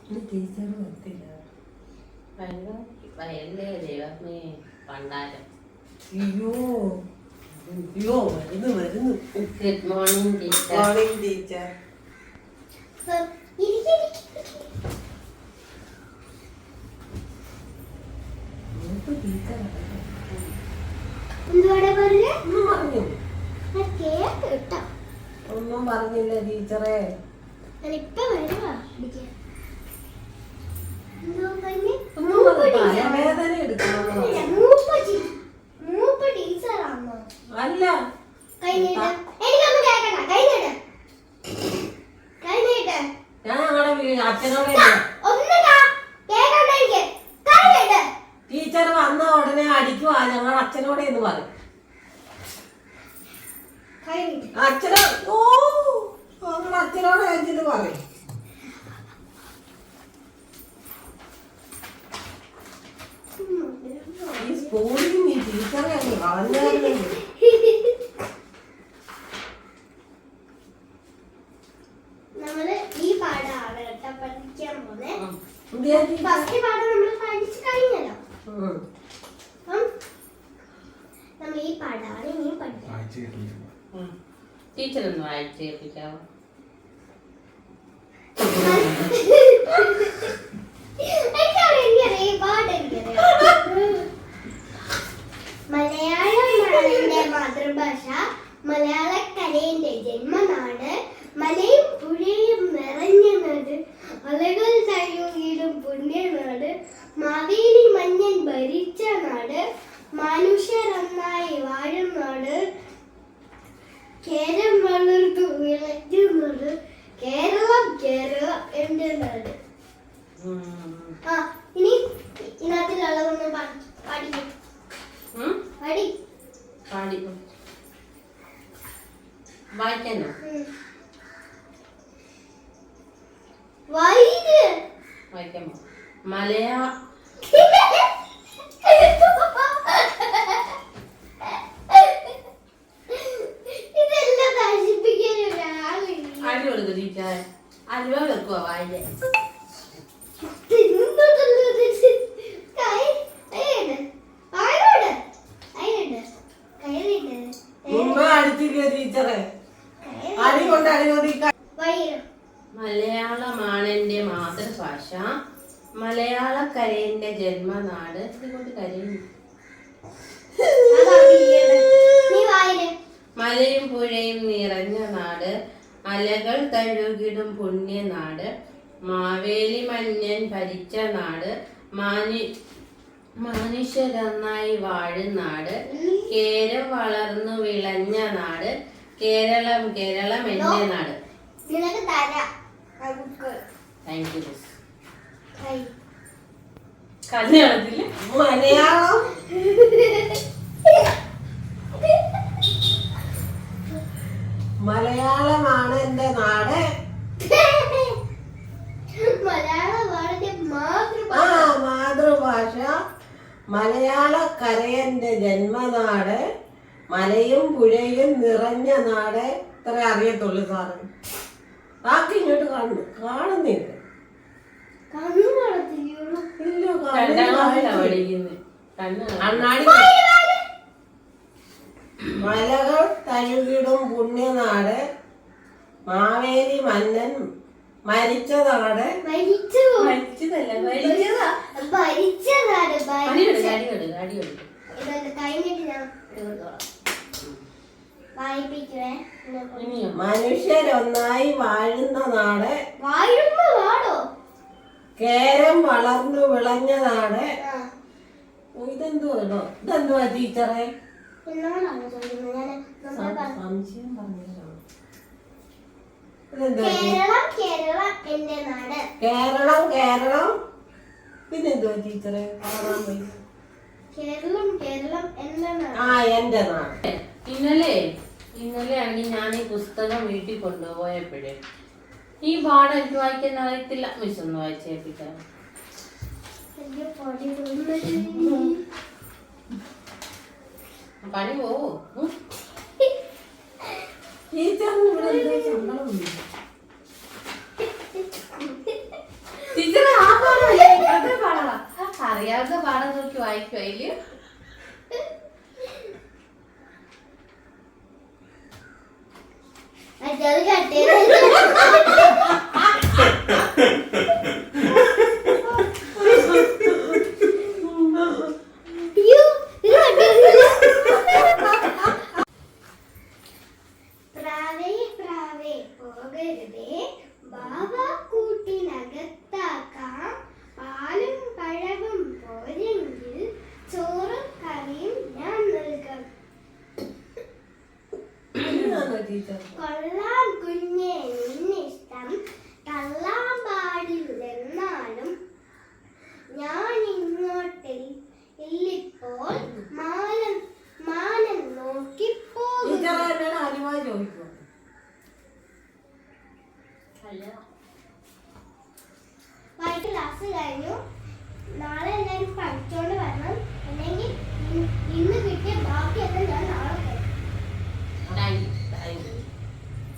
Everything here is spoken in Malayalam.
ടീച്ചർ വന്നില്ല. വയലിലെ ദൈവമേ പണ്ടാരം. അയ്യോ അയ്യോ വരുന്നു വരുന്നു. Good morning teacher. Morning teacher. ഒന്നും പറഞ്ഞില്ല ടീച്ചറെ. തലവേദന എടുക്കണം. അല്ല ഞാൻ ഞങ്ങളുടെ അച്ഛനോടെ ടീച്ചർ വന്ന ഉടനെ അടിക്കുവാ ഞങ്ങളുടെ അച്ഛനോടെ എന്ന് പറയും. അച്ഛനോ ഓ ഞങ്ങളുടെ അച്ഛനോടെ അച്ഛന് പറയും. ഈ സ്കൂളിൽ നീ ടീച്ചറെ അങ്ങ് കളഞ്ഞായിരുന്നു. നമ്മള് ഈ പാടാണ് കേട്ടോ പഠിക്കാൻ പോലെ. ഫസ്റ്റ് പാഠം നമ്മൾ പഠിച്ചു കഴിഞ്ഞല്ലോ. നമ്മൾ ഈ പാടാണ് ഇനി പഠിക്കാം. ടീച്ചർ ഒന്ന് വായിച്ച് കേൾപ്പിക്കാവോ? മലയാളമാണ് എന്റെ മാതൃഭാഷ. മലയാളക്കരയുടെ ജന്മനാട്. മലയും പുഴയും നിറഞ്ഞ നാട്. അലകൾ തഴുകിടും പുണ്യനാട്. മാവേലി മന്നൻ ഭരിച്ച നാട്. മനുഷ്യരൊന്നായി വാഴും നാട്. കേരം വളർത്തു വിളഞ്ഞ നാട്. കേരളം കേരളം എന്റെ നാട്. ഇനി ഇതിനകത്തിലുള്ളതൊന്ന് പഠിക്കും. വായിക്കാനോ? വായിക്കാമോ? അടി കൊടുക്കുക ടീച്ചർ. അലുവ വെക്കുവാ വായിക്കാൻ. ടീച്ചറെ അടി കൊണ്ട് മലയാളമാണ് എന്റെ മാതൃഭാഷ. മലയാളക്കരയുടെ ജന്മനാട്. ഇതുകൊണ്ട് കരയുന്നു. മലയും പുഴയും നിറഞ്ഞ നാട്. അലകൾ തഴുകിടും പുണ്യനാട്. മാവേലി മന്നൻ ഭരിച്ച നാട്. മനുഷ്യരൊന്നായി വാഴുന്നാട്. കേരം വളർന്നു വിളഞ്ഞ നാട്. കേരളം കേരളം എന്റെ നാട്. Thank you. കല്യാണത്തില് മലയാളം മലയാളമാണ് എന്റെ നാട്. മാതൃഭാഷ. മലയാളക്കരയന്റെ ജന്മനാട്. മലയും പുഴയും നിറഞ്ഞ നാട്. ഇത്ര അറിയത്തുള്ളൂ സാറ്. ബാക്കി ഇങ്ങോട്ട് കാണുന്നില്ല. മലകൾ തഴുകിടും പുണ്യനാട്. മാവേലി മന്നൻ മരിച്ച നാട്. മനുഷ്യരൊന്നായി വാഴുന്ന നാട്. കേരം വളർന്നു വിളഞ്ഞ നാട്. ഇതെന്തുവാണോ? ഇതെന്തുവാ ടീച്ചറെ? സംശയം പറഞ്ഞതാണ്. കേരളം കേരളം. പിന്നെന്തുവാ ടീച്ചറെ? എന്റെ നാട്. ഇന്നലെ ആണെങ്കിൽ ഞാൻ ഈ പുസ്തകം വീട്ടിൽ കൊണ്ടുപോയപ്പോഴേ ഈ പാഠം എനിക്ക് വായിക്കാൻ അറിയത്തില്ല. മിസ് ഒന്ന് വായിച്ചേപ്പിക്കാം. പണി പോവോ? ടീച്ചറിന് ഇവിടെ ശമ്പളം ടീച്ചറെ ആ പാടമല്ലേ ഇപ്പോഴത്തെ പാടവാ. അറിയാവുന്ന പാടം നോക്കി വായിക്കും അതില്. അത് കട്ടേ പ്രാവേ പ്രാവേ പോകരുതേ ബാബ കൂട്ടിനകത്താക്കാം പാലും പഴവും പോരെങ്കിൽ ചോറും കറിയും ഞാൻ നൽകാം. അങ്ങനെയാണോ ടീച്ചർ? കൊള്ളാം കുഞ്ഞെ നിന്നിഷ്ടം തള്ളാൻ പാടില്ലെന്നാലും ഞാൻ ഇങ്ങോട്ടിൽ ഇല്ലിപ്പോൾ മാനം നോക്കി പോകും. ടീച്ചർ എന്നോട് അനുവാദം ചോദിക്കും. അല്ല വൈകിട്ട് ക്ലാസ് കഴിഞ്ഞു.